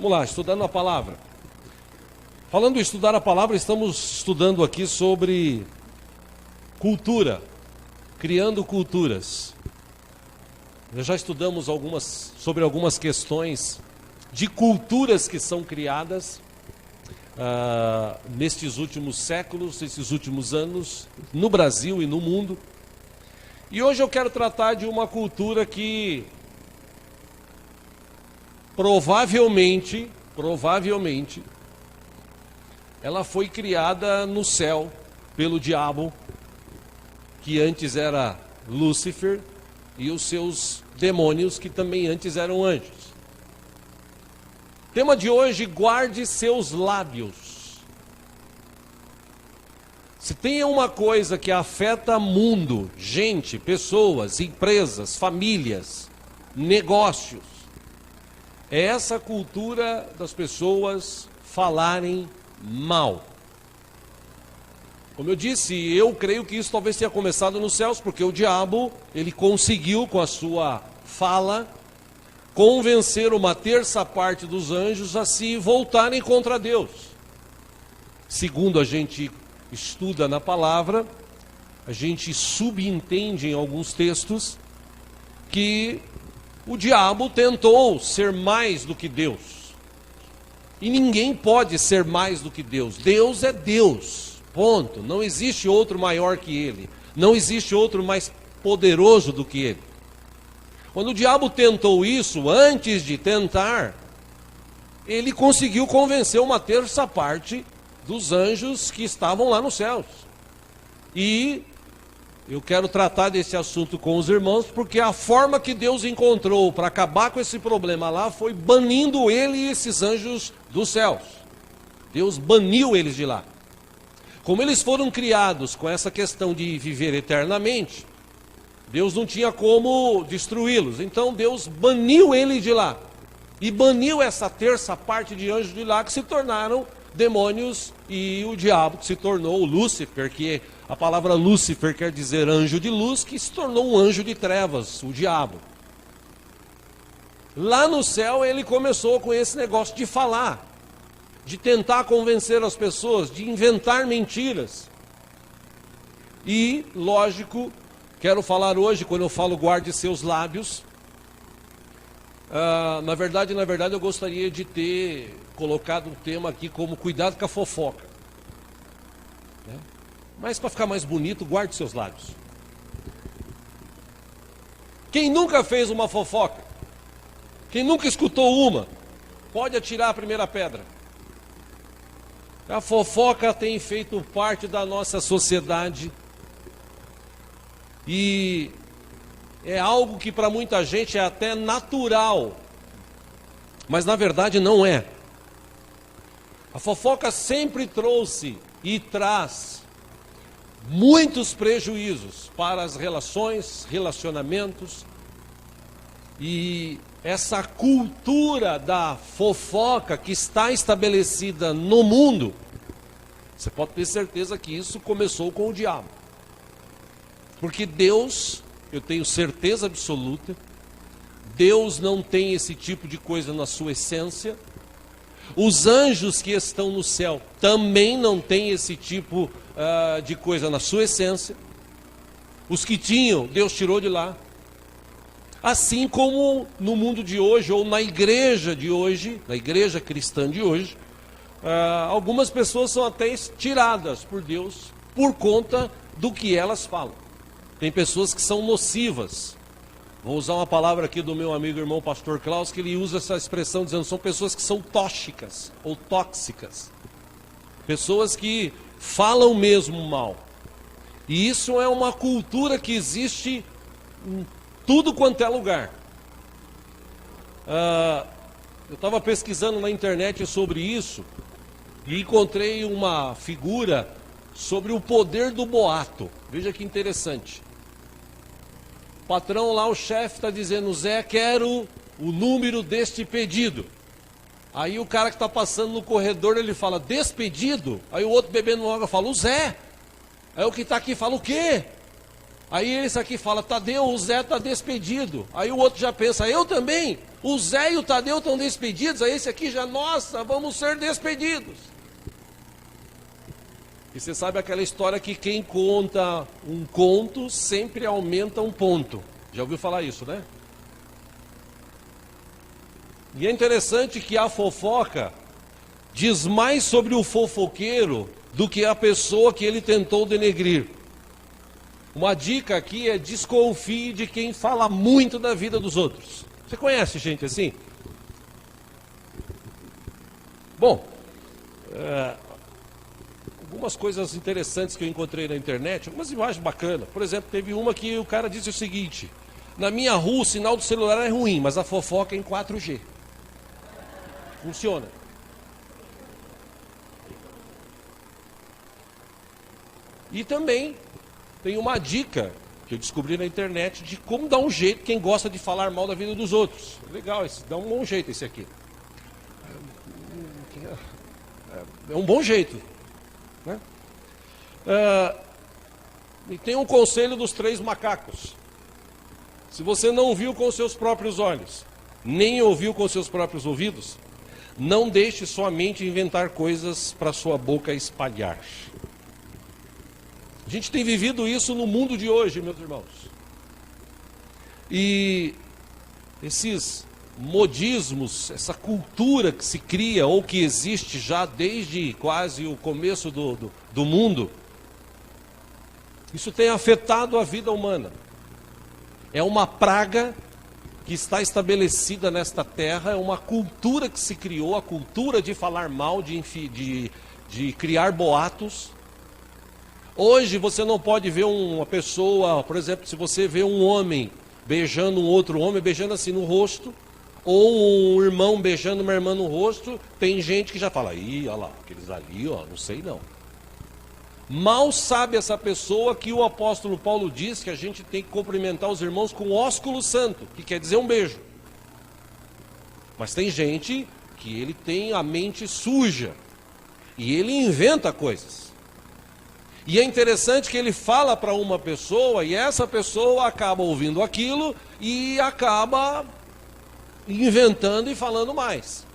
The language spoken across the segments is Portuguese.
Vamos lá, estudando a palavra. Falando em estudar a palavra, estamos estudando aqui sobre cultura, criando culturas. Nós já estudamos sobre algumas questões de culturas que são criadas nestes últimos séculos, nesses últimos anos, no Brasil e no mundo. E hoje eu quero tratar de uma cultura que provavelmente, ela foi criada no céu pelo diabo, que antes era Lúcifer, e os seus demônios, que também antes eram anjos. Tema de hoje: guarde seus lábios. Se tem uma coisa que afeta mundo, gente, pessoas, empresas, famílias, negócios, é essa cultura das pessoas falarem mal. Como eu disse, eu creio que isso talvez tenha começado nos céus, porque o diabo, ele conseguiu com a sua fala convencer uma terça parte dos anjos a se voltarem contra Deus. Segundo a gente estuda na palavra, a gente subentende em alguns textos que o diabo tentou ser mais do que Deus. E ninguém pode ser mais do que Deus. Deus é Deus. Ponto. Não existe outro maior que Ele. Não existe outro mais poderoso do que Ele. Quando o diabo tentou isso, antes de tentar, ele conseguiu convencer uma terça parte dos anjos que estavam lá nos céus. E eu quero tratar desse assunto com os irmãos, porque a forma que Deus encontrou para acabar com esse problema lá foi banindo ele e esses anjos dos céus. Deus baniu eles de lá. Como eles foram criados com essa questão de viver eternamente, Deus não tinha como destruí-los. Então Deus baniu eles de lá. E baniu essa terça parte de anjos de lá, que se tornaram demônios, e o diabo, que se tornou o Lúcifer, que a palavra Lúcifer quer dizer anjo de luz, que se tornou um anjo de trevas, o diabo. Lá no céu ele começou com esse negócio de falar, de tentar convencer as pessoas, de inventar mentiras. E, lógico, quero falar hoje, quando eu falo guarde seus lábios, na verdade eu gostaria de ter colocado o tema aqui como cuidado com a fofoca. Né? Mas para ficar mais bonito, guarde seus lábios. Quem nunca fez uma fofoca? Quem nunca escutou uma? Pode atirar a primeira pedra. A fofoca tem feito parte da nossa sociedade e é algo que para muita gente é até natural, mas na verdade não é. A fofoca sempre trouxe e traz muitos prejuízos para as relações, relacionamentos, e essa cultura da fofoca que está estabelecida no mundo, você pode ter certeza que isso começou com o diabo. Porque Deus, eu tenho certeza absoluta, Deus não tem esse tipo de coisa na sua essência. Os anjos que estão no céu também não têm esse tipo de coisa na sua essência. Os que tinham, Deus tirou de lá. Assim como no mundo de hoje, ou na igreja de hoje, na igreja cristã de hoje, algumas pessoas são até tiradas por Deus por conta do que elas falam. Tem pessoas que são nocivas. Vou usar uma palavra aqui do meu amigo irmão pastor Klaus, que ele usa essa expressão dizendo são pessoas que são tóxicas ou tóxicas. Pessoas que falam mesmo mal. E isso é uma cultura que existe em tudo quanto é lugar. Eu estava pesquisando na internet sobre isso e encontrei uma figura sobre o poder do boato. Veja que interessante. O patrão lá, o chefe, está dizendo: Zé, quero o número deste pedido. Aí o cara que está passando no corredor, ele fala: despedido? Aí o outro bebendo água fala: o Zé. Aí o que está aqui fala: o quê? Aí esse aqui fala: Tadeu, o Zé está despedido. Aí o outro já pensa: eu também. O Zé e o Tadeu estão despedidos, aí esse aqui já, nossa, vamos ser despedidos. E você sabe aquela história que quem conta um conto sempre aumenta um ponto. Já ouviu falar isso, né? E é interessante que a fofoca diz mais sobre o fofoqueiro do que a pessoa que ele tentou denegrir. Uma dica aqui é: desconfie de quem fala muito da vida dos outros. Você conhece gente assim? Bom, algumas coisas interessantes que eu encontrei na internet, algumas imagens bacanas. Por exemplo, teve uma que o cara disse o seguinte: na minha rua o sinal do celular é ruim, mas a fofoca é em 4G. Funciona. E também tem uma dica que eu descobri na internet de como dar um jeito quem gosta de falar mal da vida dos outros. Legal, dá um bom jeito esse aqui. É um bom jeito, né? E tem um conselho dos 3 macacos. Se você não viu com seus próprios olhos, nem ouviu com seus próprios ouvidos, não deixe sua mente inventar coisas para sua boca espalhar. A gente tem vivido isso no mundo de hoje, meus irmãos. E esses modismos, essa cultura que se cria ou que existe já desde quase o começo do mundo, isso tem afetado a vida humana. É uma praga que está estabelecida nesta terra, é uma cultura que se criou, a cultura de falar mal, de criar boatos. Hoje você não pode ver uma pessoa, por exemplo, se você vê um homem beijando um outro homem, beijando assim no rosto, ou um irmão beijando uma irmã no rosto, tem gente que já fala: ih, olha lá, aqueles ali, ó, não sei não. Mal sabe essa pessoa que o apóstolo Paulo diz que a gente tem que cumprimentar os irmãos com ósculo santo, que quer dizer um beijo. Mas tem gente que ele tem a mente suja e ele inventa coisas. E é interessante que ele fala para uma pessoa e essa pessoa acaba ouvindo aquilo e acaba inventando e falando mais.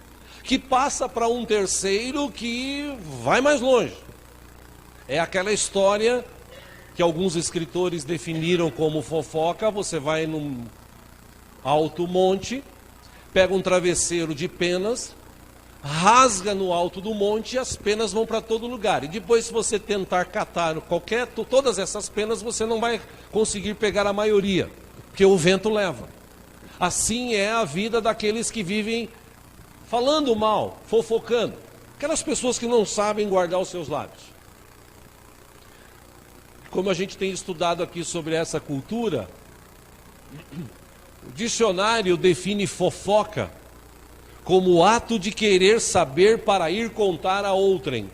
Que passa para um terceiro que vai mais longe. É aquela história que alguns escritores definiram como fofoca. Você vai num alto monte, pega um travesseiro de penas, rasga no alto do monte e as penas vão para todo lugar. E depois, se você tentar catar todas essas penas, você não vai conseguir pegar a maioria, porque o vento leva. Assim é a vida daqueles que vivem falando mal, fofocando. Aquelas pessoas que não sabem guardar os seus lábios. Como a gente tem estudado aqui sobre essa cultura, o dicionário define fofoca como o ato de querer saber para ir contar a outrem.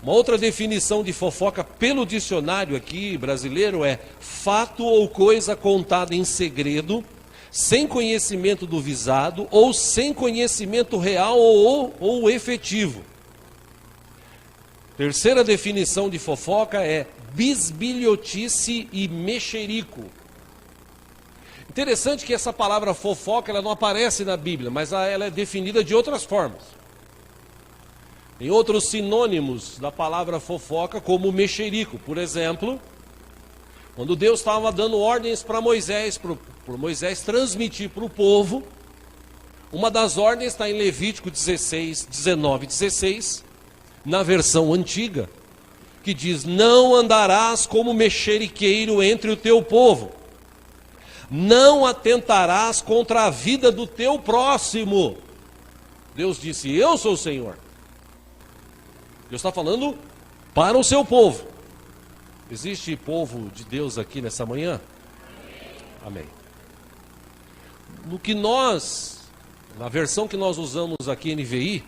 Uma outra definição de fofoca pelo dicionário aqui brasileiro é fato ou coisa contada em segredo, sem conhecimento do visado ou sem conhecimento real ou efetivo. Terceira definição de fofoca é bisbilhotice e mexerico. Interessante que essa palavra fofoca ela não aparece na Bíblia, mas ela é definida de outras formas. Tem outros sinônimos da palavra fofoca, como mexerico. Por exemplo, quando Deus estava dando ordens para Moisés, para Moisés transmitir para o povo, uma das ordens está em Levítico 19 e 16, na versão antiga, que diz: não andarás como mexeriqueiro entre o teu povo, não atentarás contra a vida do teu próximo. Deus disse: eu sou o Senhor. Deus está falando para o seu povo. Existe povo de Deus aqui nessa manhã? Amém. No que na versão que nós usamos aqui, NVI,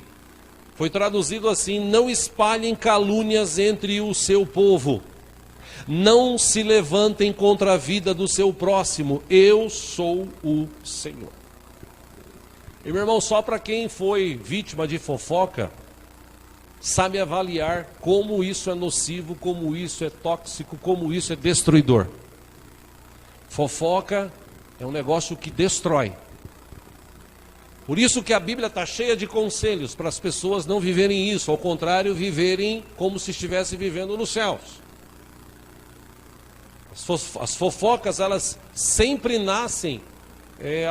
foi traduzido assim: não espalhem calúnias entre o seu povo, não se levantem contra a vida do seu próximo, eu sou o Senhor. E meu irmão, só para quem foi vítima de fofoca, sabe avaliar como isso é nocivo, como isso é tóxico, como isso é destruidor. Fofoca é um negócio que destrói. Por isso que a Bíblia está cheia de conselhos para as pessoas não viverem isso, ao contrário, viverem como se estivessem vivendo nos céus. As fofocas, elas sempre nascem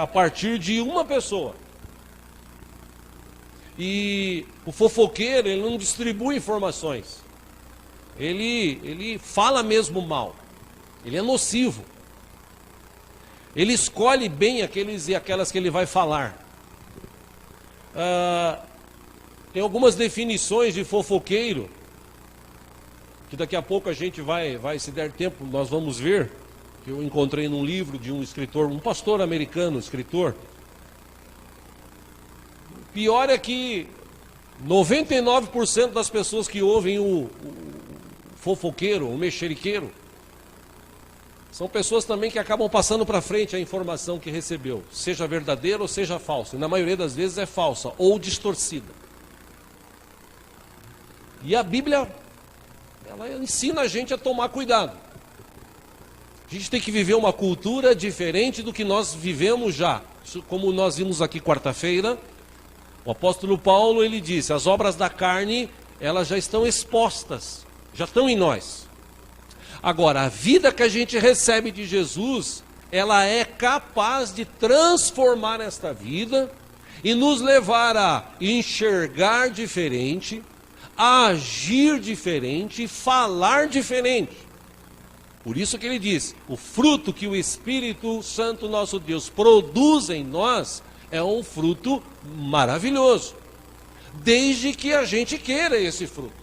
a partir de uma pessoa. E o fofoqueiro, ele não distribui informações. Ele fala mesmo mal. Ele é nocivo. Ele escolhe bem aqueles e aquelas que ele vai falar. Tem algumas definições de fofoqueiro, que daqui a pouco a gente vai, se der tempo, nós vamos ver, que eu encontrei num livro de um escritor, um pastor americano, escritor. Pior é que 99% das pessoas que ouvem o fofoqueiro, o mexeriqueiro, são pessoas também que acabam passando para frente a informação que recebeu, seja verdadeira ou seja falsa. E na maioria das vezes é falsa ou distorcida. E a Bíblia, ela ensina a gente a tomar cuidado. A gente tem que viver uma cultura diferente do que nós vivemos já. Como nós vimos aqui quarta-feira, o apóstolo Paulo, ele disse, as obras da carne, elas já estão expostas, já estão em nós. Agora, a vida que a gente recebe de Jesus, ela é capaz de transformar esta vida e nos levar a enxergar diferente, a agir diferente, falar diferente. Por isso que ele diz, o fruto que o Espírito Santo, nosso Deus, produz em nós, é um fruto maravilhoso, desde que a gente queira esse fruto.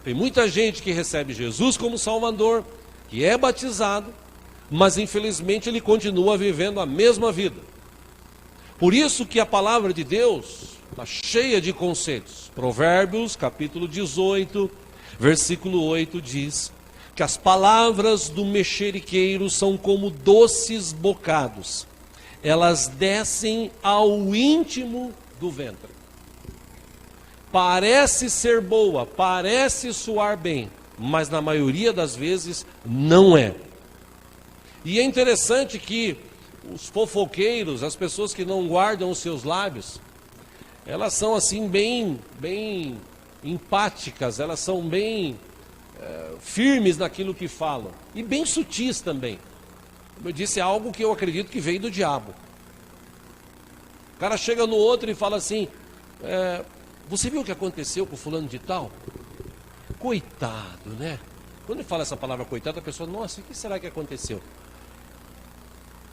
Tem muita gente que recebe Jesus como Salvador, que é batizado, mas infelizmente ele continua vivendo a mesma vida. Por isso que a palavra de Deus está cheia de conselhos. Provérbios, capítulo 18, versículo 8 diz que as palavras do mexeriqueiro são como doces bocados. Elas descem ao íntimo do ventre. Parece ser boa, parece soar bem, mas na maioria das vezes não é. E é interessante que os fofoqueiros, as pessoas que não guardam os seus lábios, elas são assim bem empáticas, elas são bem firmes naquilo que falam. E bem sutis também. Como eu disse, é algo que eu acredito que veio do diabo. O cara chega no outro e fala assim, você viu o que aconteceu com fulano de tal? Coitado, né? Quando ele fala essa palavra coitado, a pessoa, nossa, o que será que aconteceu?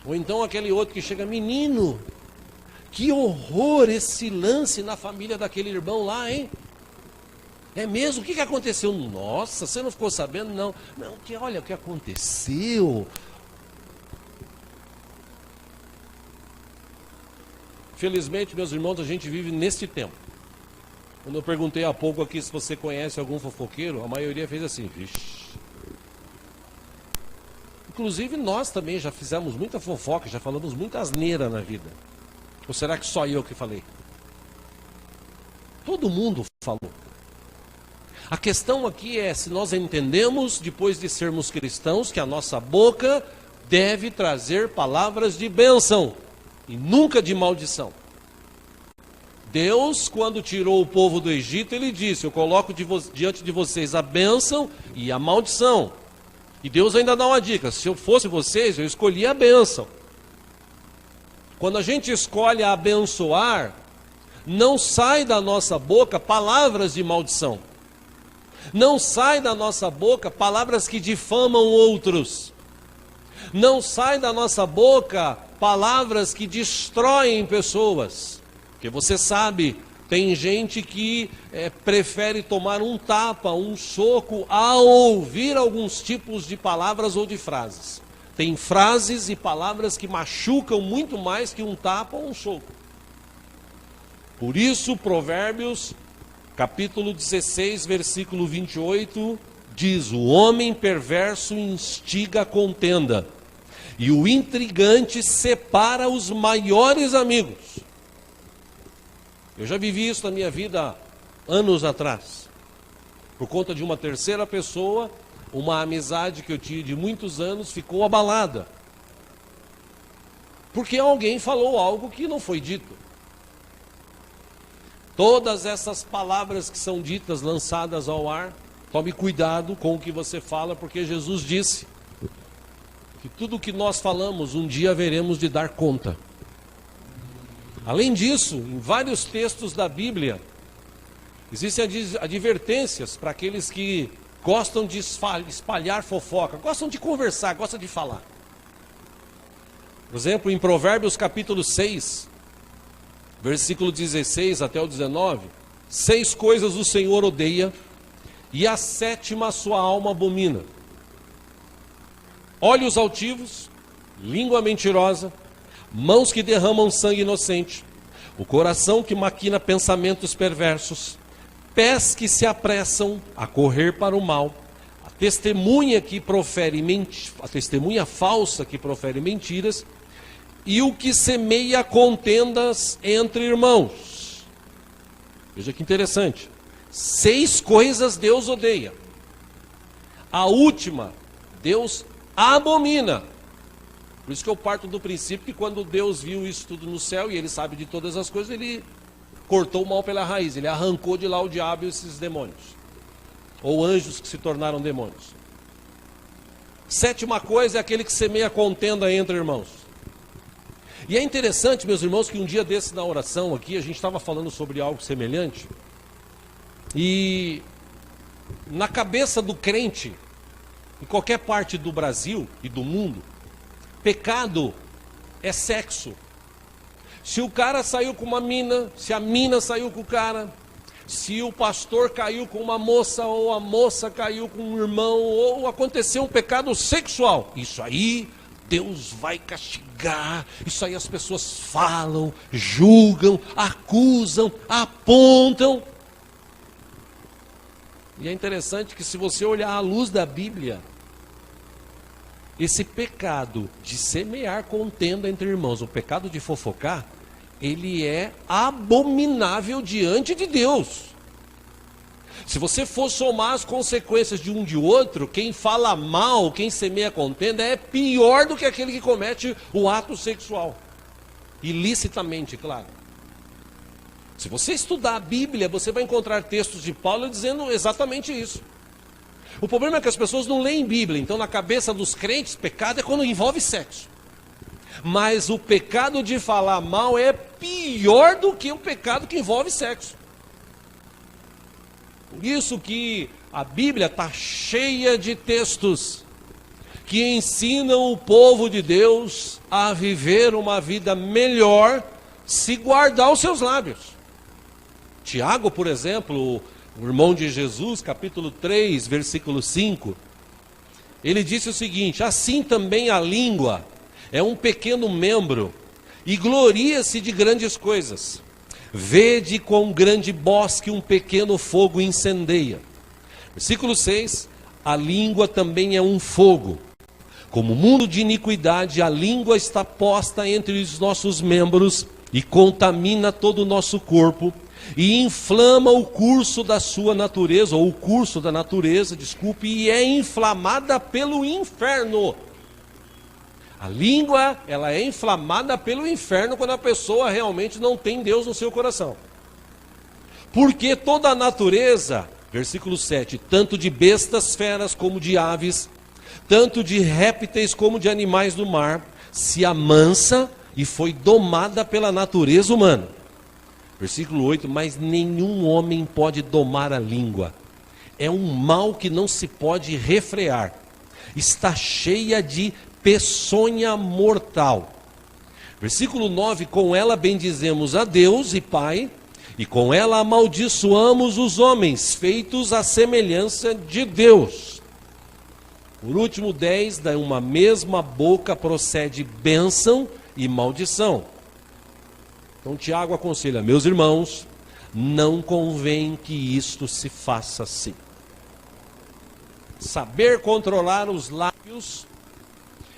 Ou então aquele outro que chega, menino, que horror esse lance na família daquele irmão lá, hein? É mesmo? O que aconteceu? Nossa, você não ficou sabendo? Não, que olha o que aconteceu. Felizmente, meus irmãos, a gente vive neste tempo. Quando eu perguntei há pouco aqui se você conhece algum fofoqueiro, a maioria fez assim, vixe. Inclusive nós também já fizemos muita fofoca, já falamos muita asneira na vida. Ou será que só eu que falei? Todo mundo falou. A questão aqui é se nós entendemos, depois de sermos cristãos, que a nossa boca deve trazer palavras de bênção e nunca de maldição. Deus, quando tirou o povo do Egito, ele disse, eu coloco diante de vocês a bênção e a maldição. E Deus ainda dá uma dica, se eu fosse vocês, eu escolhia a bênção. Quando a gente escolhe abençoar, não sai da nossa boca palavras de maldição. Não sai da nossa boca palavras que difamam outros. Não sai da nossa boca palavras que destroem pessoas. Porque você sabe, tem gente que prefere tomar um tapa, um soco, ao ouvir alguns tipos de palavras ou de frases. Tem frases e palavras que machucam muito mais que um tapa ou um soco. Por isso, Provérbios, capítulo 16, versículo 28, diz, o homem perverso instiga a contenda, e o intrigante separa os maiores amigos. Eu já vivi isso na minha vida anos atrás. Por conta de uma terceira pessoa, uma amizade que eu tinha de muitos anos ficou abalada. Porque alguém falou algo que não foi dito. Todas essas palavras que são ditas, lançadas ao ar, tome cuidado com o que você fala, porque Jesus disse que tudo o que nós falamos, um dia haveremos de dar conta. Além disso, em vários textos da Bíblia, existem advertências para aqueles que gostam de espalhar fofoca, gostam de conversar, gostam de falar. Por exemplo, em Provérbios capítulo 6, versículo 16 até o 19, 6 coisas o Senhor odeia, e a 7ª sua alma abomina: olhos altivos, língua mentirosa, mãos que derramam sangue inocente, o coração que maquina pensamentos perversos, pés que se apressam a correr para o mal, a testemunha falsa que profere mentiras, e o que semeia contendas entre irmãos. Veja que interessante. 6 coisas Deus odeia. A última, Deus abomina. Por isso que eu parto do princípio que quando Deus viu isso tudo no céu, e Ele sabe de todas as coisas, Ele cortou o mal pela raiz. Ele arrancou de lá o diabo e esses demônios. Ou anjos que se tornaram demônios. 7ª coisa é aquele que semeia contenda entre irmãos. E é interessante, meus irmãos, que um dia desse na oração aqui, a gente estava falando sobre algo semelhante, e na cabeça do crente, em qualquer parte do Brasil e do mundo, pecado é sexo. Se o cara saiu com uma mina, se a mina saiu com o cara, se o pastor caiu com uma moça, ou a moça caiu com um irmão, ou aconteceu um pecado sexual, isso aí Deus vai castigar. Isso aí as pessoas falam, julgam, acusam, apontam. E é interessante que se você olhar à luz da Bíblia, esse pecado de semear contenda entre irmãos, o pecado de fofocar, ele é abominável diante de Deus. Se você for somar as consequências de um de outro, quem fala mal, quem semeia contenda, é pior do que aquele que comete o ato sexual. Ilicitamente, claro. Se você estudar a Bíblia, você vai encontrar textos de Paulo dizendo exatamente isso. O problema é que as pessoas não leem Bíblia, então na cabeça dos crentes, pecado é quando envolve sexo. Mas o pecado de falar mal é pior do que o pecado que envolve sexo. Por isso que a Bíblia está cheia de textos que ensinam o povo de Deus a viver uma vida melhor se guardar os seus lábios. Tiago, por exemplo, o irmão de Jesus, capítulo 3, versículo 5, ele disse o seguinte: assim também a língua é um pequeno membro e gloria-se de grandes coisas. Vede quão grande bosque um pequeno fogo incendeia. Versículo 6, a língua também é um fogo. Como mundo de iniquidade, a língua está posta entre os nossos membros e contamina todo o nosso corpo e inflama o curso da sua natureza, ou o curso da natureza, desculpe, e é inflamada pelo inferno. A língua, ela é inflamada pelo inferno quando a pessoa realmente não tem Deus no seu coração. Porque toda a natureza, versículo 7, tanto de bestas, feras, como de aves, tanto de répteis como de animais do mar, se amansa e foi domada pela natureza humana. Versículo 8, mas nenhum homem pode domar a língua. É um mal que não se pode refrear. Está cheia de peçonha mortal. Versículo 9, com ela bendizemos a Deus e Pai, e com ela amaldiçoamos os homens, feitos à semelhança de Deus. Por último, 10, da uma mesma boca procede bênção e maldição. Então Tiago aconselha: meus irmãos, não convém que isto se faça assim. Saber controlar os lábios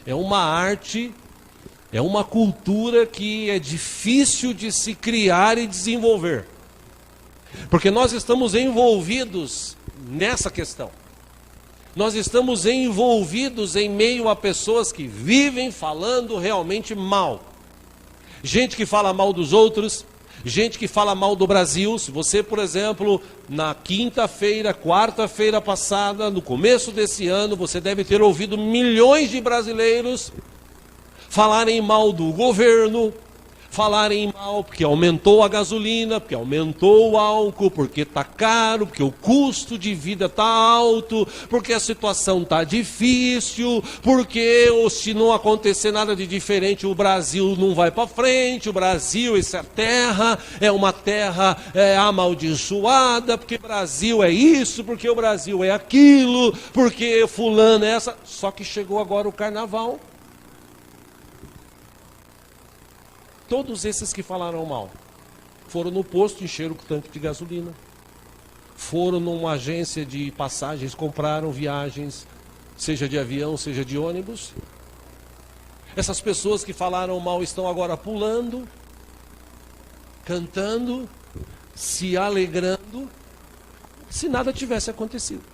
é uma arte, é uma cultura que é difícil de se criar e desenvolver. Porque nós estamos envolvidos nessa questão. Nós estamos envolvidos em meio a pessoas que vivem falando realmente mal. Gente que fala mal dos outros, Gente que fala mal do Brasil. Se você, por exemplo, na quinta-feira, quarta-feira passada, no começo desse ano, você deve ter ouvido milhões de brasileiros falarem mal do governo, falarem mal porque aumentou a gasolina, porque aumentou o álcool, porque está caro, porque o custo de vida está alto, porque a situação está difícil, porque se não acontecer nada de diferente, o Brasil não vai para frente, o Brasil, essa terra, é uma terra amaldiçoada, porque o Brasil é isso, porque o Brasil é aquilo, porque fulano é essa. Só que chegou agora o carnaval. Todos esses que falaram mal foram no posto encher o tanque de gasolina, foram numa agência de passagens, compraram viagens, seja de avião, seja de ônibus. Essas pessoas que falaram mal estão agora pulando, cantando, se alegrando, se nada tivesse acontecido.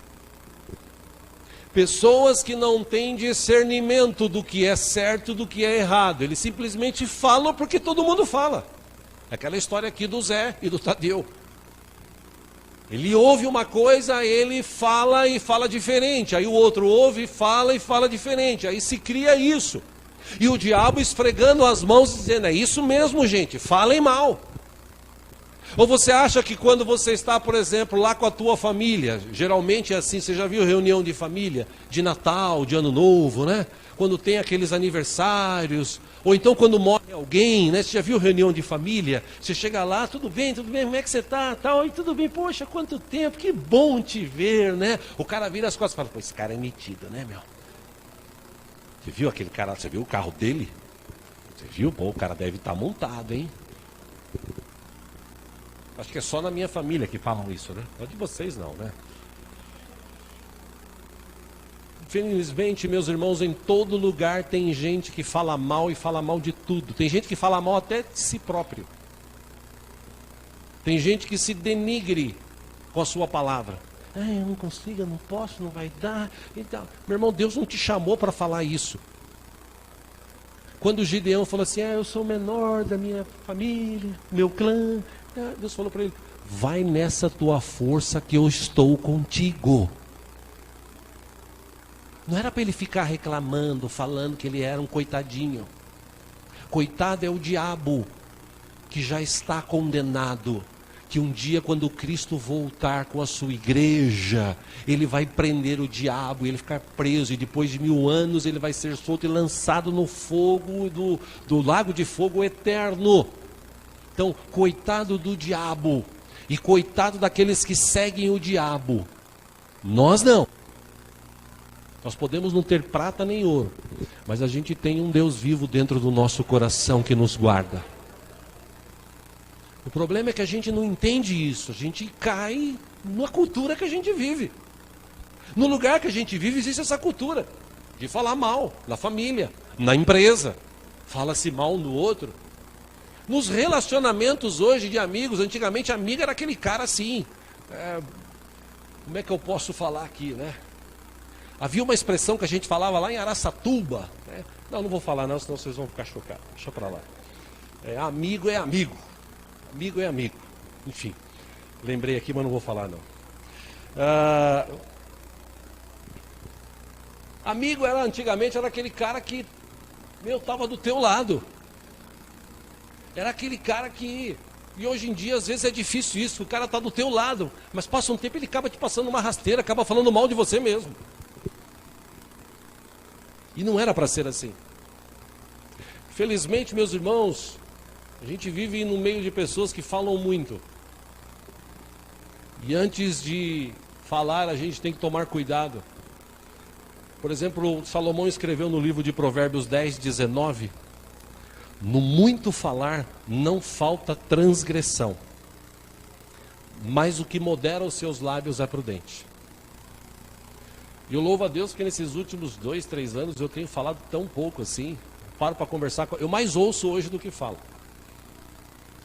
Pessoas que não têm discernimento do que é certo e do que é errado. Eles simplesmente falam porque todo mundo fala. Aquela história aqui do Zé e do Tadeu. Ele ouve uma coisa, ele fala e fala diferente. Aí o outro ouve, fala e fala diferente. Aí se cria isso. E o diabo esfregando as mãos dizendo, é isso mesmo, gente, falem mal. Ou você acha que quando você está, por exemplo, lá com a tua família, geralmente é assim, você já viu reunião de família, de Natal, de Ano Novo, né? Quando tem aqueles aniversários, ou então quando morre alguém, né? Você já viu reunião de família? Você chega lá, tudo bem, como é que você está? Tá, oi, tudo bem, poxa, quanto tempo, que bom te ver, né? O cara vira as costas e fala, pô, esse cara é metido, né, meu? Você viu aquele cara, você viu o carro dele? Você viu? Pô, o cara deve estar montado, hein? Acho que é só na minha família que falam isso, né? Não de vocês não, né? Infelizmente, meus irmãos, em todo lugar tem gente que fala mal e fala mal de tudo. Tem gente que fala mal até de si próprio. Tem gente que se denigre com a sua palavra. Eu não consigo, eu não posso, não vai dar. Então, meu irmão, Deus não te chamou para falar isso. Quando o Gideão falou assim, eu sou o menor da minha família, meu clã. Deus falou para ele, vai nessa tua força que eu estou contigo. Não era para ele ficar reclamando, falando que ele era um coitadinho. Coitado é o diabo, que já está condenado. Que um dia, quando Cristo voltar com a sua igreja, ele vai prender o diabo, ele ficar preso, e depois de 1000 anos ele vai ser solto e lançado no fogo do lago de fogo eterno. Então, coitado do diabo, e coitado daqueles que seguem o diabo. Nós não. Nós podemos não ter prata nem ouro, mas a gente tem um Deus vivo dentro do nosso coração que nos guarda. O problema é que a gente não entende isso, a gente cai na cultura que a gente vive. No lugar que a gente vive existe essa cultura de falar mal na família, na empresa, fala-se mal um do outro. Nos relacionamentos hoje de amigos, antigamente amigo era aquele cara assim, como é que eu posso falar aqui, né? Havia uma expressão que a gente falava lá em Araçatuba, né? Não vou falar não, senão vocês vão ficar chocados, deixa pra lá. Amigo é amigo, amigo é amigo, enfim, lembrei aqui, mas não vou falar não. Amigo antigamente era aquele cara que, estava do teu lado. Era aquele cara que, e hoje em dia às vezes é difícil isso, o cara está do teu lado, mas passa um tempo ele acaba te passando uma rasteira, acaba falando mal de você mesmo. E não era para ser assim. Felizmente, meus irmãos, a gente vive no meio de pessoas que falam muito. E antes de falar, a gente tem que tomar cuidado. Por exemplo, Salomão escreveu no livro de Provérbios 10:19, no muito falar não falta transgressão, mas o que modera os seus lábios é prudente. E eu louvo a Deus que nesses últimos 2, 3 anos eu tenho falado tão pouco assim. Paro para conversar, eu mais ouço hoje do que falo.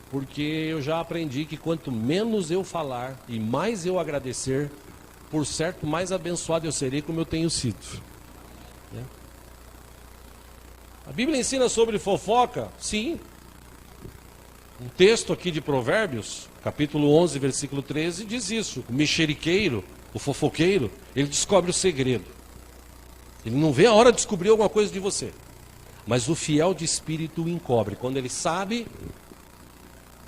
Porque eu já aprendi que quanto menos eu falar e mais eu agradecer, por certo, mais abençoado eu serei como eu tenho sido. A Bíblia ensina sobre fofoca? Sim. Um texto aqui de Provérbios, capítulo 11, versículo 13, diz isso. O mexeriqueiro, o fofoqueiro, ele descobre o segredo. Ele não vê a hora de descobrir alguma coisa de você. Mas o fiel de espírito o encobre. Quando ele sabe,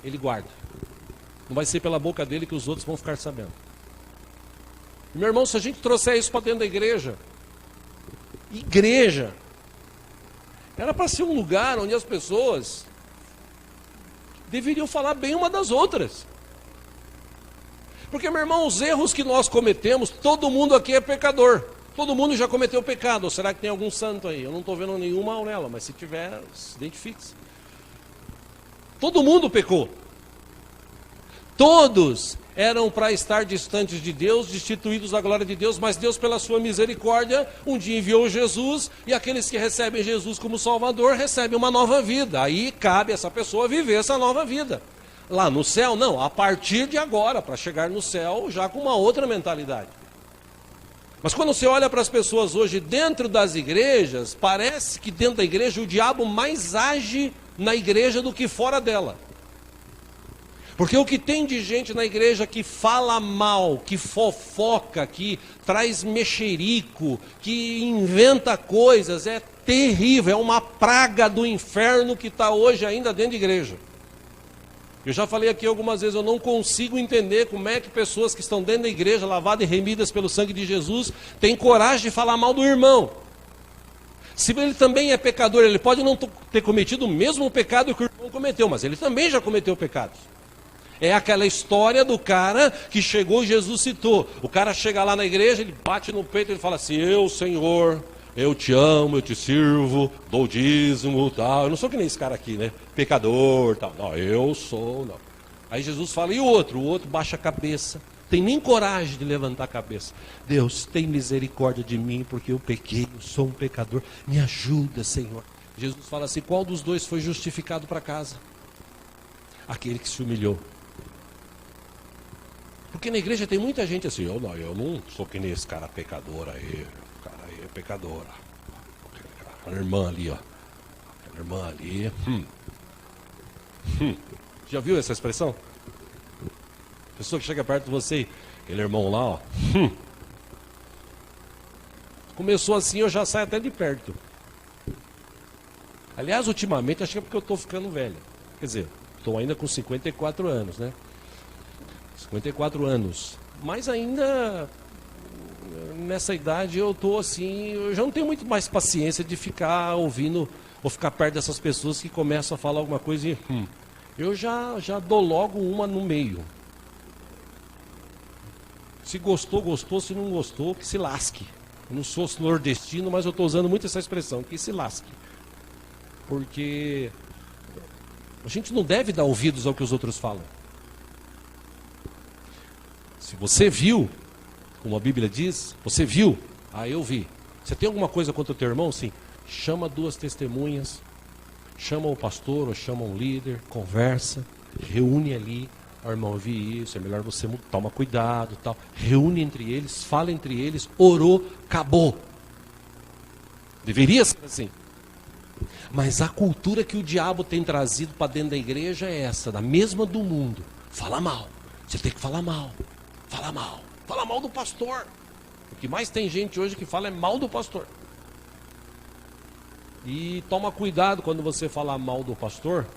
ele guarda. Não vai ser pela boca dele que os outros vão ficar sabendo. E, meu irmão, se a gente trouxer isso para dentro da igreja, era para ser um lugar onde as pessoas deveriam falar bem uma das outras. Porque, meu irmão, os erros que nós cometemos, todo mundo aqui é pecador. Todo mundo já cometeu pecado. Ou será que tem algum santo aí? Eu não estou vendo nenhum mal nela, mas se tiver, identifique-se. Todo mundo pecou. Todos eram para estar distantes de Deus, destituídos da glória de Deus, mas Deus, pela sua misericórdia, um dia enviou Jesus, e aqueles que recebem Jesus como Salvador recebem uma nova vida. Aí cabe a essa pessoa viver essa nova vida. Lá no céu, não, a partir de agora, para chegar no céu já com uma outra mentalidade. Mas quando você olha para as pessoas hoje dentro das igrejas, parece que dentro da igreja o diabo mais age na igreja do que fora dela. Porque o que tem de gente na igreja que fala mal, que fofoca, que traz mexerico, que inventa coisas, é terrível, é uma praga do inferno que está hoje ainda dentro de igreja. Eu já falei aqui algumas vezes, eu não consigo entender como é que pessoas que estão dentro da igreja, lavadas e remidas pelo sangue de Jesus, têm coragem de falar mal do irmão. Se ele também é pecador, ele pode não ter cometido o mesmo pecado que o irmão cometeu, mas ele também já cometeu pecados. É aquela história do cara que chegou e Jesus citou. O cara chega lá na igreja, ele bate no peito e ele fala assim: eu, Senhor, eu te amo, eu te sirvo, dou dízimo, tal. Eu não sou que nem esse cara aqui, né? Pecador, tal. Não, eu sou, não. Aí Jesus fala, e o outro? O outro baixa a cabeça. Tem nem coragem de levantar a cabeça. Deus, tem misericórdia de mim, porque eu pequei, eu sou um pecador. Me ajuda, Senhor. Jesus fala assim, qual dos dois foi justificado para casa? Aquele que se humilhou. Porque na igreja tem muita gente assim, eu não sou que nem esse cara pecador aí, o cara aí é pecador. A irmã ali, ó. A irmã ali. Já viu essa expressão? Pessoa que chega perto de você, aquele irmão lá, ó. Começou assim, eu já saio até de perto. Aliás, ultimamente, acho que é porque eu estou ficando velho. Quer dizer, estou ainda com 54 anos, né? 54 anos, mas ainda nessa idade eu estou assim, eu já não tenho muito mais paciência de ficar ouvindo ou ficar perto dessas pessoas que começam a falar alguma coisa e eu já dou logo uma no meio. Se gostou, gostou, se não gostou, que se lasque. Eu não sou nordestino, mas eu estou usando muito essa expressão, que se lasque. Porque a gente não deve dar ouvidos ao que os outros falam. Se você viu, como a Bíblia diz, você viu, eu vi. Você tem alguma coisa contra o teu irmão? Sim. Chama 2 testemunhas, chama o pastor ou chama um líder, conversa, reúne ali. Irmão, eu vi isso, é melhor você tomar cuidado, tal. Reúne entre eles, fala entre eles, orou, acabou. Deveria ser assim. Mas a cultura que o diabo tem trazido para dentro da igreja é essa, da mesma do mundo. Fala mal, você tem que falar mal. Fala mal do pastor. O que mais tem gente hoje que fala é mal do pastor. E toma cuidado quando você falar mal do pastor,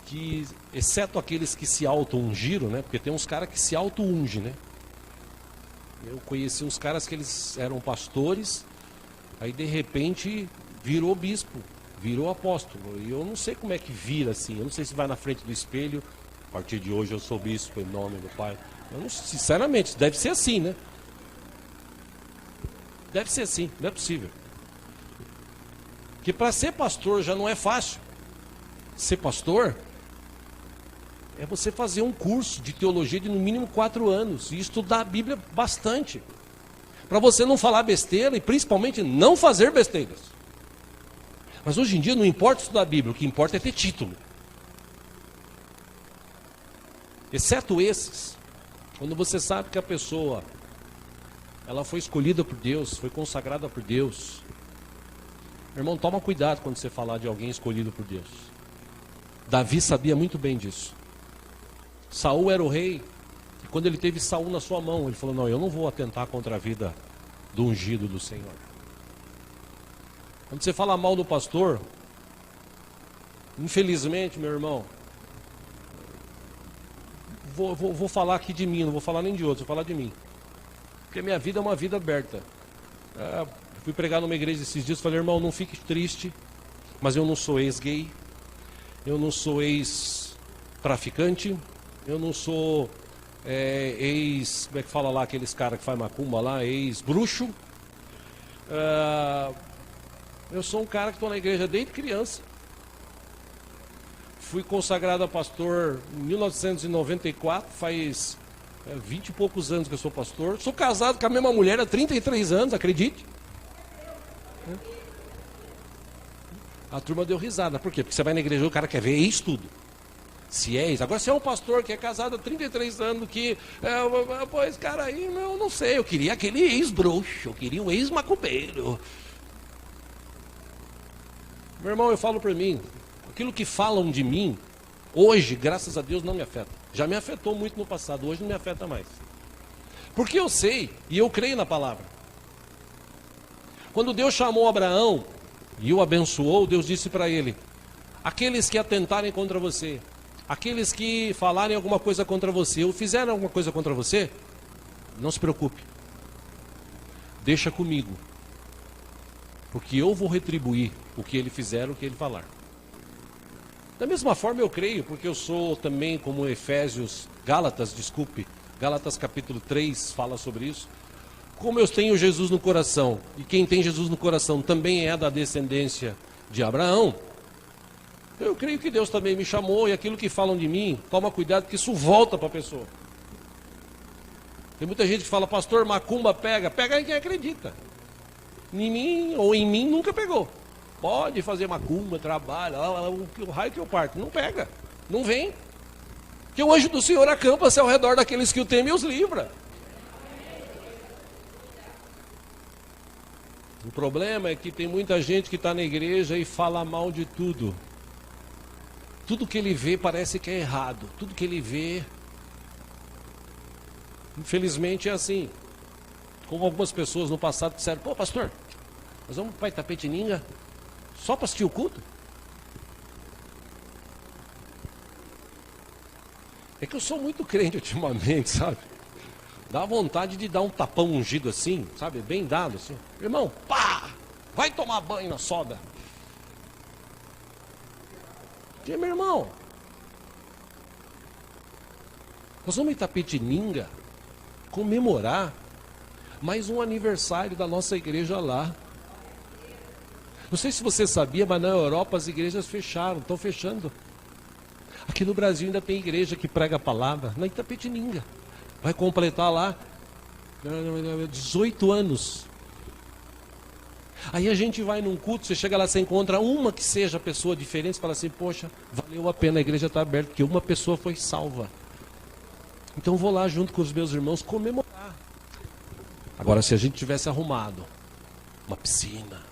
que, exceto aqueles que se auto-ungiram, né? Porque tem uns caras que se auto-ungem, né? Eu conheci uns caras que eles eram pastores, aí de repente virou bispo, virou apóstolo. E eu não sei como é que vira assim, eu não sei se vai na frente do espelho. A partir de hoje eu sou bispo em nome do Pai. Eu não, sinceramente, deve ser assim, né? Deve ser assim, não é possível. Porque para ser pastor já não é fácil. Ser pastor é você fazer um curso de teologia de no mínimo 4 anos e estudar a Bíblia bastante. Para você não falar besteira e principalmente não fazer besteiras. Mas hoje em dia não importa estudar a Bíblia, o que importa é ter título. Exceto esses, quando você sabe que a pessoa, ela foi escolhida por Deus, foi consagrada por Deus. Irmão, toma cuidado quando você falar de alguém escolhido por Deus. Davi sabia muito bem disso. Saul era o rei, e quando ele teve Saul na sua mão, ele falou, não, eu não vou atentar contra a vida do ungido do Senhor. Quando você fala mal do pastor, infelizmente, meu irmão, vou falar aqui de mim, não vou falar nem de outros, vou falar de mim. Porque minha vida é uma vida aberta. Fui pregar numa igreja esses dias, falei, irmão, não fique triste, mas eu não sou ex-gay, eu não sou ex-traficante, eu não sou como é que fala lá, aqueles caras que faz macumba lá, ex-bruxo. Eu sou um cara que estou na igreja desde criança. Fui consagrado a pastor em 1994, faz 20 e poucos anos que eu sou pastor. Sou casado com a mesma mulher há 33 anos, acredite. A turma deu risada. Por quê? Porque você vai na igreja e o cara quer ver ex tudo. Se é ex. Agora, se é um pastor que é casado há 33 anos, que... Pois, cara, aí, eu não sei. Eu queria aquele ex-bruxo, eu queria um ex-macumbeiro. Meu irmão, eu falo para mim, aquilo que falam de mim, hoje, graças a Deus, não me afeta. Já me afetou muito no passado, hoje não me afeta mais. Porque eu sei, e eu creio na palavra. Quando Deus chamou Abraão e o abençoou, Deus disse para ele, aqueles que atentarem contra você, aqueles que falarem alguma coisa contra você, ou fizeram alguma coisa contra você, não se preocupe. Deixa comigo. Porque eu vou retribuir o que ele fizer, o que ele falar. Da mesma forma eu creio, porque eu sou também como Gálatas capítulo 3 fala sobre isso. Como eu tenho Jesus no coração, e quem tem Jesus no coração também é da descendência de Abraão, eu creio que Deus também me chamou, e aquilo que falam de mim, toma cuidado que isso volta para a pessoa. Tem muita gente que fala, pastor, macumba pega em quem acredita. Em mim ou em mim nunca pegou. Pode fazer macumba, trabalho, o raio que eu parto. Não pega, não vem. Porque o anjo do Senhor acampa-se ao redor daqueles que o temem e os livra. O problema é que tem muita gente que está na igreja e fala mal de tudo. Tudo que ele vê parece que é errado. Tudo que ele vê, infelizmente é assim. Como algumas pessoas no passado disseram, pô pastor, nós vamos para Itapetininga só para assistir o culto? É que eu sou muito crente ultimamente, sabe? Dá vontade de dar um tapão ungido assim, sabe? Bem dado assim. Irmão, pá! Vai tomar banho na soda. Porque, meu irmão, nós vamos em Itapetininga comemorar mais um aniversário da nossa igreja lá. Não sei se você sabia, mas na Europa as igrejas fecharam, estão fechando. Aqui no Brasil ainda tem igreja que prega a palavra, na Itapetininga. Vai completar lá 18 anos. Aí a gente vai num culto, você chega lá, você encontra uma que seja pessoa diferente, você fala assim, poxa, valeu a pena, a igreja está aberta, porque uma pessoa foi salva. Então vou lá junto com os meus irmãos comemorar. Agora, se a gente tivesse arrumado uma piscina,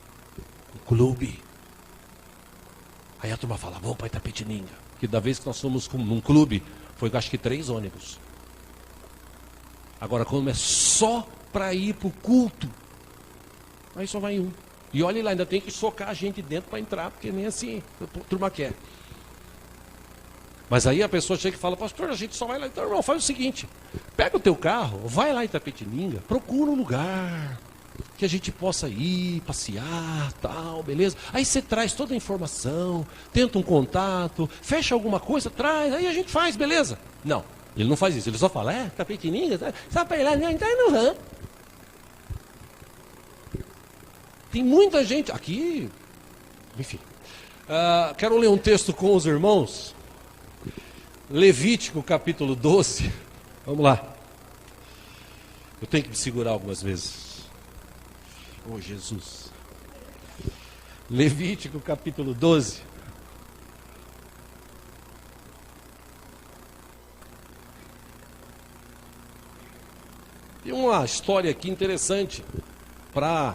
um clube, aí a turma fala, vamos para Itapetininga. Que da vez que nós fomos num clube, foi acho que 3 ônibus. Agora, como é só para ir para o culto, aí só vai um. E olha lá, ainda tem que socar a gente dentro para entrar, porque nem assim a turma quer. Mas aí a pessoa chega e fala, pastor, a gente só vai lá. Então, irmão, faz o seguinte, pega o teu carro, vai lá em Itapetininga, procura um lugar que a gente possa ir, passear, tal, beleza? Aí você traz toda a informação, tenta um contato, fecha alguma coisa, traz, aí a gente faz, beleza? Não, ele não faz isso, ele só fala, Itapetininga, sabe para ir lá, então não vamos. Tem muita gente, aqui, enfim, quero ler um texto com os irmãos, Levítico capítulo 12, vamos lá. Eu tenho que me segurar algumas vezes. Oh, Jesus. Levítico capítulo 12. Tem uma história aqui interessante para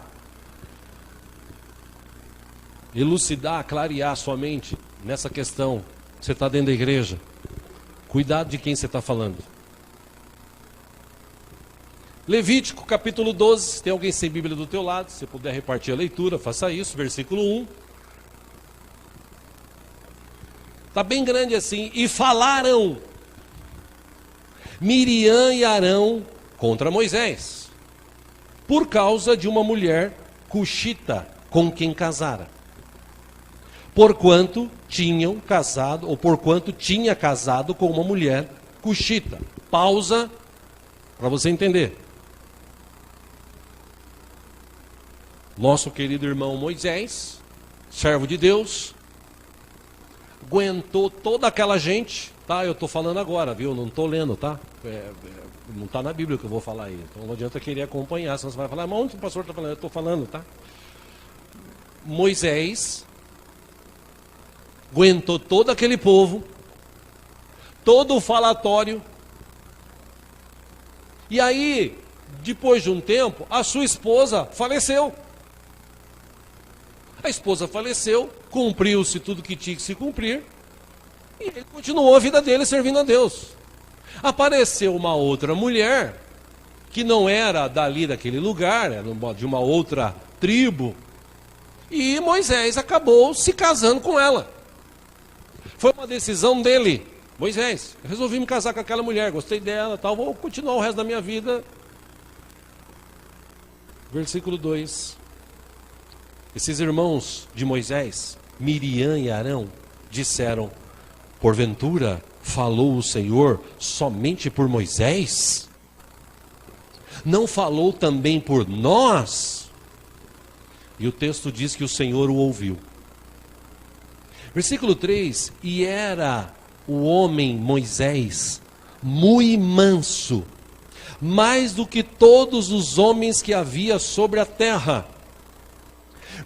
elucidar, clarear sua mente nessa questão Você está dentro da igreja. Cuidado de quem você está falando. Levítico capítulo 12. Se tem alguém sem Bíblia do teu lado, se puder repartir a leitura, faça isso. Versículo 1. Está bem grande assim. E falaram Miriam e Arão contra Moisés, por causa de uma mulher cuxita com quem casara. Porquanto tinham casado, ou porquanto tinha casado com uma mulher cuxita. Pausa para você entender. Nosso querido irmão Moisés, servo de Deus, aguentou toda aquela gente, tá? Eu estou falando agora, viu? Não estou lendo, tá? Não está na Bíblia que eu vou falar aí. Então não adianta querer acompanhar, senão você vai falar, mas onde o pastor está falando? Eu estou falando, tá? Moisés aguentou todo aquele povo, todo o falatório, e aí, depois de um tempo, a sua esposa faleceu. A esposa faleceu, cumpriu-se tudo que tinha que se cumprir, e ele continuou a vida dele servindo a Deus. Apareceu uma outra mulher, que não era dali daquele lugar, era de uma outra tribo, e Moisés acabou se casando com ela. Foi uma decisão dele. Moisés, eu resolvi me casar com aquela mulher, gostei dela, tal, vou continuar o resto da minha vida. Versículo 2. Esses irmãos de Moisés, Miriam e Arão, disseram: porventura falou o Senhor somente por Moisés? Não falou também por nós? E o texto diz que o Senhor o ouviu. Versículo 3, e era o homem Moisés muito manso, mais do que todos os homens que havia sobre a terra.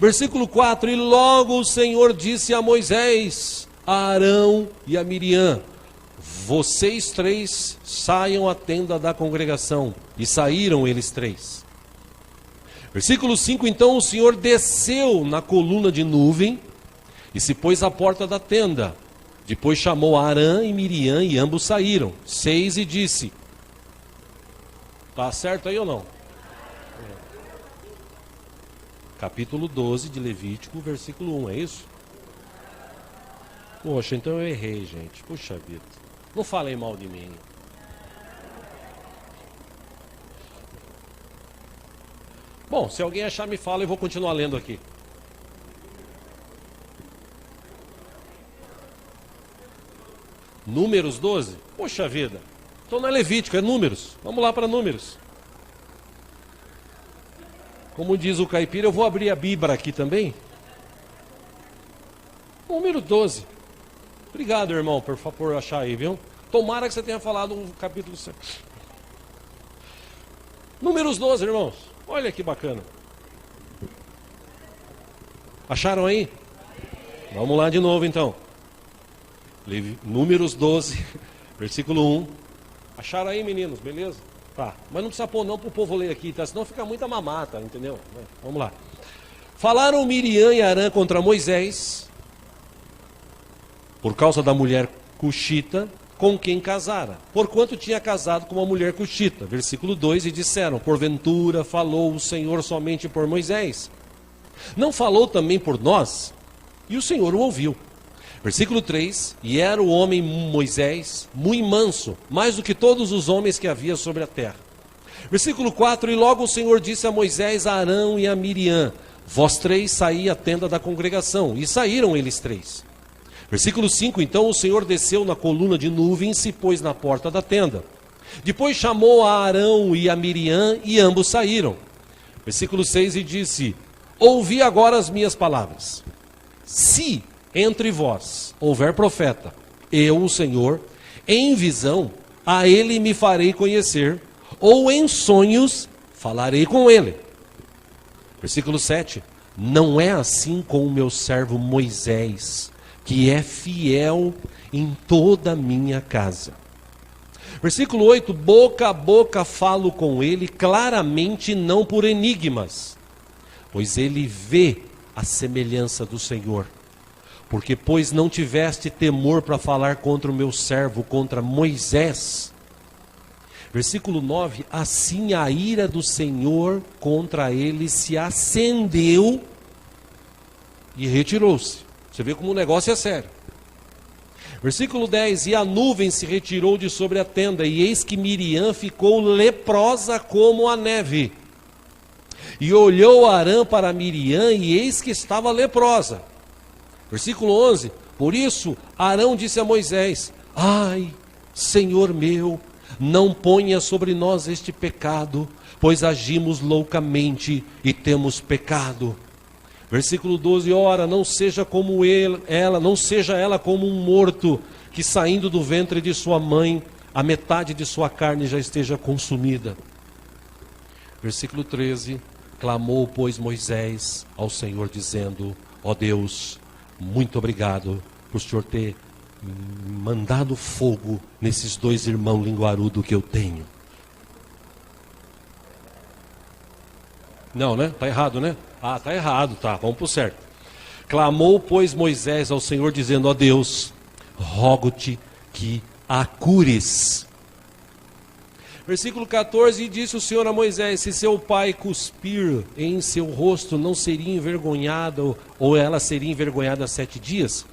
Versículo 4, e logo o Senhor disse a Moisés, a Arão e a Miriam: vocês três saiam à tenda da congregação. E saíram eles três. Versículo 5, então o Senhor desceu na coluna de nuvem e se pôs à porta da tenda. Depois chamou Arão e Miriam e ambos saíram. 6, e disse: está certo aí ou não? Capítulo 12 de Levítico, versículo 1, é isso? Poxa, então eu errei, gente. Puxa vida. Não falei mal de mim. Bom, se alguém achar, me fala e vou continuar lendo aqui. Números 12? Poxa vida. Então não é Levítico, é Números. Vamos lá para Números. Como diz o caipira, eu vou abrir a Bíblia aqui também. Número 12. Obrigado, irmão, por achar aí, viu? Tomara que você tenha falado o capítulo 7. Números 12, irmãos. Olha que bacana. Acharam aí? Vamos lá de novo, então. Números 12, versículo 1. Acharam aí, meninos? Beleza? Tá. Mas não precisa pôr não para o povo ler aqui, tá? Senão fica muita mamata, entendeu? Vamos lá. Falaram Miriam e Arã contra Moisés, por causa da mulher cuxita, com quem casara, porquanto tinha casado com uma mulher cuxita. Versículo 2, e disseram: porventura falou o Senhor somente por Moisés? Não falou também por nós? E o Senhor o ouviu. Versículo 3, e era o homem Moisés muito manso, mais do que todos os homens que havia sobre a terra. Versículo 4, e logo o Senhor disse a Moisés, a Arão e a Miriam: vós três saí à tenda da congregação. E saíram eles três. Versículo 5, então o Senhor desceu na coluna de nuvem e se pôs na porta da tenda. Depois chamou a Arão e a Miriam e ambos saíram. Versículo 6, e disse: ouvi agora as minhas palavras. Se entre vós houver profeta, eu, o Senhor, em visão, a ele me farei conhecer, ou em sonhos falarei com ele. Versículo 7, não é assim com o meu servo Moisés, que é fiel em toda a minha casa. Versículo 8, boca a boca falo com ele claramente, não por enigmas, pois ele vê a semelhança do Senhor. Porque, pois não tiveste temor para falar contra o meu servo, contra Moisés. Versículo 9, assim a ira do Senhor contra ele se acendeu e retirou-se. Você vê como o negócio é sério. Versículo 10, e a nuvem se retirou de sobre a tenda, e eis que Miriam ficou leprosa como a neve. E olhou Arã para Miriam, e eis que estava leprosa. Versículo 11, por isso Arão disse a Moisés, ai, Senhor meu, não ponha sobre nós este pecado, pois agimos loucamente e temos pecado. Versículo 12, ora, não seja como ela, não seja ela como um morto, que saindo do ventre de sua mãe, a metade de sua carne já esteja consumida. Versículo 13, clamou, pois, Moisés ao Senhor, dizendo, ó Deus, muito obrigado por o Senhor ter mandado fogo nesses dois irmãos linguarudos que eu tenho. Não, né? Está errado, né? Ah, está errado, tá. Vamos para o certo. Clamou, pois, Moisés ao Senhor, dizendo, ó Deus, rogo-te que a cures. Versículo 14, e disse o Senhor a Moisés, se seu pai cuspir em seu rosto, não seria envergonhado, ou ela seria envergonhada 7 dias?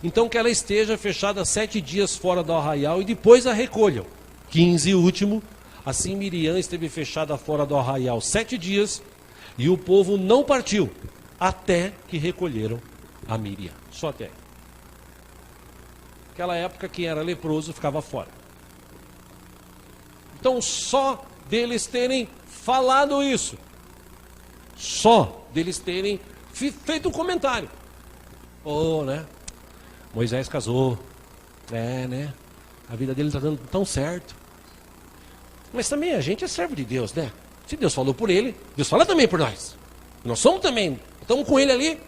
Então que ela esteja fechada 7 dias fora do arraial, e depois a recolham. 15 e último, assim Miriam esteve fechada fora do arraial 7 dias, e o povo não partiu, até que recolheram a Miriam. Só até aí. Naquela época, quem era leproso ficava fora. Então, só deles terem falado isso, só deles terem feito um comentário. Oh, né? Moisés casou. Né? A vida dele está dando tão certo. Mas também a gente é servo de Deus, né? Se Deus falou por ele, Deus fala também por nós. Nós somos também, estamos com ele ali.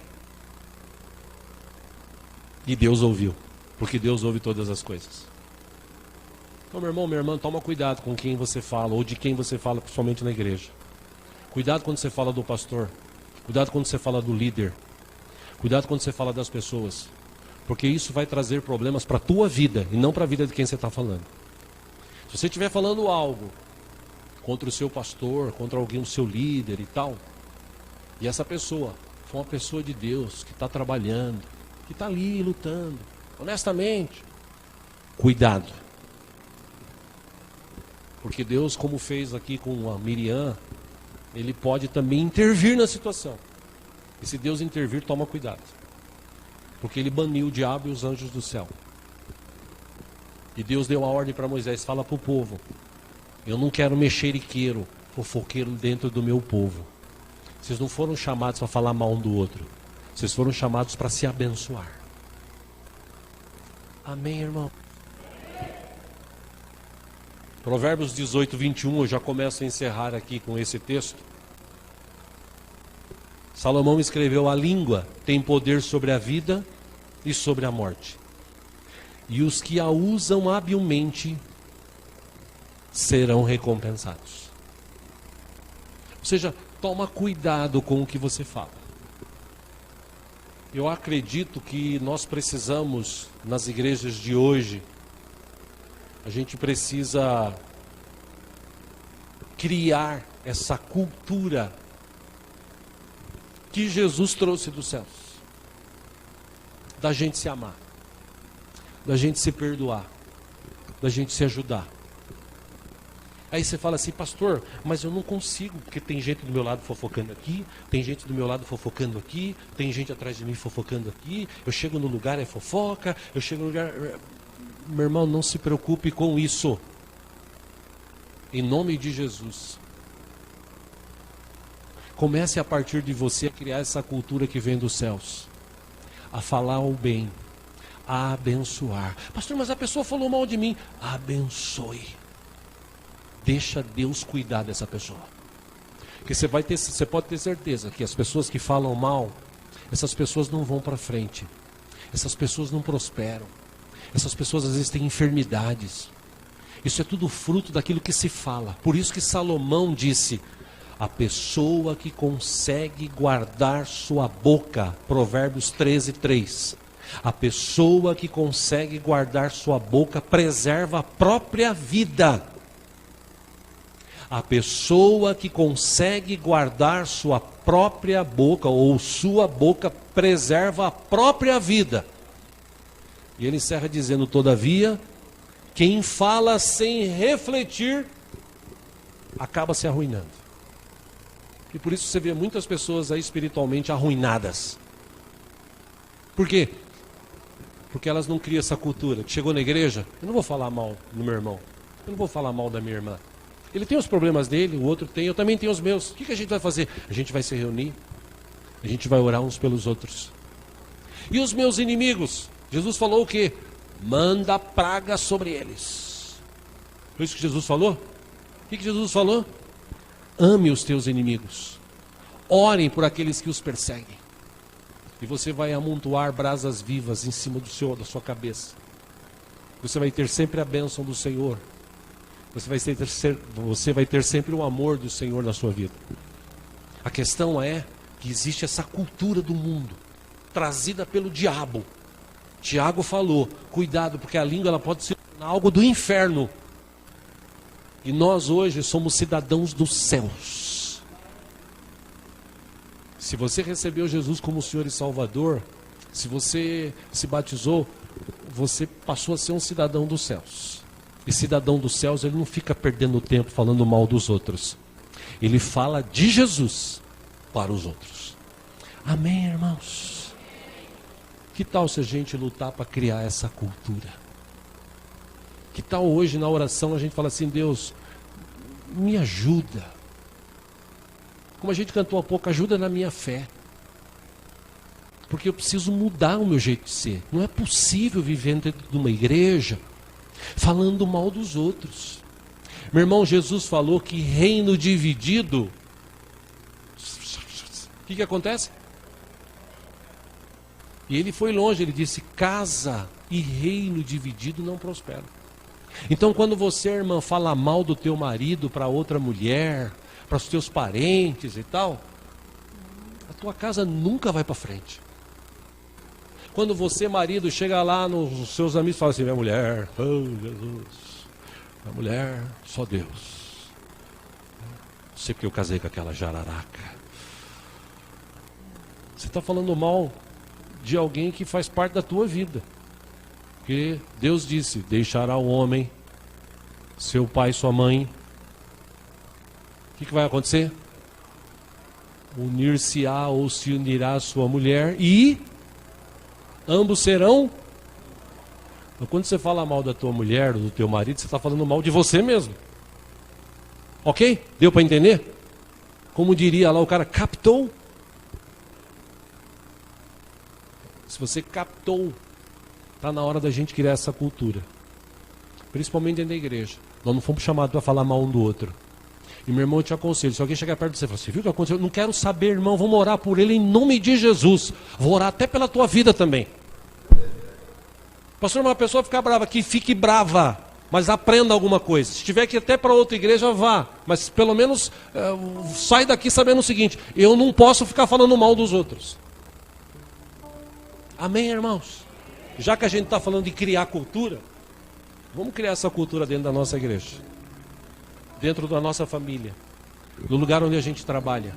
E Deus ouviu, porque Deus ouve todas as coisas. Então, meu irmão, minha irmã, toma cuidado com quem você fala, ou de quem você fala, principalmente na igreja. Cuidado quando você fala do pastor. Cuidado quando você fala do líder. Cuidado quando você fala das pessoas. Porque isso vai trazer problemas para a tua vida, e não para a vida de quem você está falando. Se você estiver falando algo contra o seu pastor, contra alguém, o seu líder e tal, e essa pessoa for uma pessoa de Deus, que está trabalhando, que está ali lutando, honestamente, cuidado. Porque Deus, como fez aqui com a Miriam, Ele pode também intervir na situação. E se Deus intervir, toma cuidado. Porque Ele baniu o diabo e os anjos do céu. E Deus deu a ordem para Moisés, fala para o povo, eu não quero mexeriqueiro, fofoqueiro dentro do meu povo. Vocês não foram chamados para falar mal um do outro. Vocês foram chamados para se abençoar. Amém, irmão? Provérbios 18, 21, eu já começo a encerrar aqui com esse texto. Salomão escreveu, a língua tem poder sobre a vida e sobre a morte. E os que a usam habilmente serão recompensados. Ou seja, toma cuidado com o que você fala. Eu acredito que nós precisamos, nas igrejas de hoje, a gente precisa criar essa cultura que Jesus trouxe dos céus. Da gente se amar, da gente se perdoar, da gente se ajudar. Aí você fala assim, pastor, mas eu não consigo, porque tem gente do meu lado fofocando aqui, tem gente do meu lado fofocando aqui, tem gente atrás de mim fofocando aqui, eu chego no lugar, é fofoca, eu chego no lugar... Meu irmão, não se preocupe com isso. Em nome de Jesus. Comece a partir de você a criar essa cultura que vem dos céus. A falar o bem, a abençoar. Pastor, mas a pessoa falou mal de mim. Abençoe. Deixa Deus cuidar dessa pessoa. Porque você pode ter certeza que as pessoas que falam mal, essas pessoas não vão para frente. Essas pessoas não prosperam. Essas pessoas às vezes têm enfermidades. Isso é tudo fruto daquilo que se fala. Por isso que Salomão disse, a pessoa que consegue guardar sua boca, Provérbios 13, 3, A pessoa que consegue guardar sua boca preserva a própria vida. A pessoa que consegue guardar sua própria boca, ou sua boca, preserva a própria vida. E ele encerra dizendo: todavia, quem fala sem refletir, acaba se arruinando. E por isso você vê muitas pessoas aí espiritualmente arruinadas. Por quê? Porque elas não criam essa cultura. Chegou na igreja, eu não vou falar mal do meu irmão, eu não vou falar mal da minha irmã. Ele tem os problemas dele, o outro tem, eu também tenho os meus. O que a gente vai fazer? A gente vai se reunir, a gente vai orar uns pelos outros. E os meus inimigos? Jesus falou o quê? Manda praga sobre eles. Foi isso que Jesus falou? O que Jesus falou? Ame os teus inimigos. Orem por aqueles que os perseguem. E você vai amontoar brasas vivas em cima da sua cabeça. Você vai ter sempre a bênção do Senhor. Você vai ter sempre o amor do Senhor na sua vida. A questão é que existe essa cultura do mundo, trazida pelo diabo. Tiago falou, cuidado, porque a língua ela pode se tornar algo do inferno. E nós hoje somos cidadãos dos céus. Se você recebeu Jesus como Senhor e Salvador, se você se batizou, você passou a ser um cidadão dos céus. E cidadão dos céus, ele não fica perdendo tempo falando mal dos outros. Ele fala de Jesus para os outros. Amém, irmãos? Que tal se a gente lutar para criar essa cultura? Que tal hoje na oração a gente fala assim: Deus, me ajuda. Como a gente cantou há pouco, ajuda na minha fé. Porque eu preciso mudar o meu jeito de ser. Não é possível viver dentro de uma igreja falando mal dos outros. Meu irmão, Jesus falou que reino dividido, o que acontece? E ele foi longe, ele disse: casa e reino dividido não prosperam. Então quando você, irmã, fala mal do teu marido para outra mulher, para os teus parentes e tal, a tua casa nunca vai para frente. Quando você, marido, chega lá nos seus amigos e fala assim: minha mulher, oh Jesus, minha mulher, só Deus. Não sei porque eu casei com aquela jararaca. Você está falando mal de alguém que faz parte da tua vida. Porque Deus disse: deixará o homem, seu pai e sua mãe. O que vai acontecer? Unir-se-á ou se unirá a sua mulher e ambos serão. Então, quando você fala mal da tua mulher ou do teu marido, você está falando mal de você mesmo. Ok? Deu para entender? Como diria lá o cara, captou? Se você captou, está na hora da gente criar essa cultura. Principalmente dentro da igreja. Nós não fomos chamados para falar mal um do outro. E meu irmão, eu te aconselho, se alguém chegar perto de você e falar: você viu o que aconteceu? Eu não quero saber, irmão, vamos orar por ele em nome de Jesus. Vou orar até pela tua vida também. Pastor, uma pessoa fica brava, que fique brava, mas aprenda alguma coisa. Se tiver que ir até para outra igreja, vá. Mas pelo menos sai daqui sabendo o seguinte: eu não posso ficar falando mal dos outros. Amém, irmãos? Já que a gente está falando de criar cultura, vamos criar essa cultura dentro da nossa igreja, dentro da nossa família, no lugar onde a gente trabalha.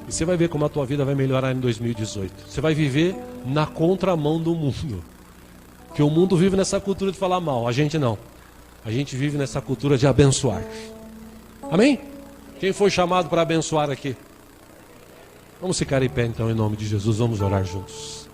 E você vai ver como a tua vida vai melhorar em 2018. Você vai viver na contramão do mundo. Que o mundo vive nessa cultura de falar mal, a gente não. A gente vive nessa cultura de abençoar. Amém? Quem foi chamado para abençoar aqui? Vamos ficar em pé então em nome de Jesus, vamos orar juntos.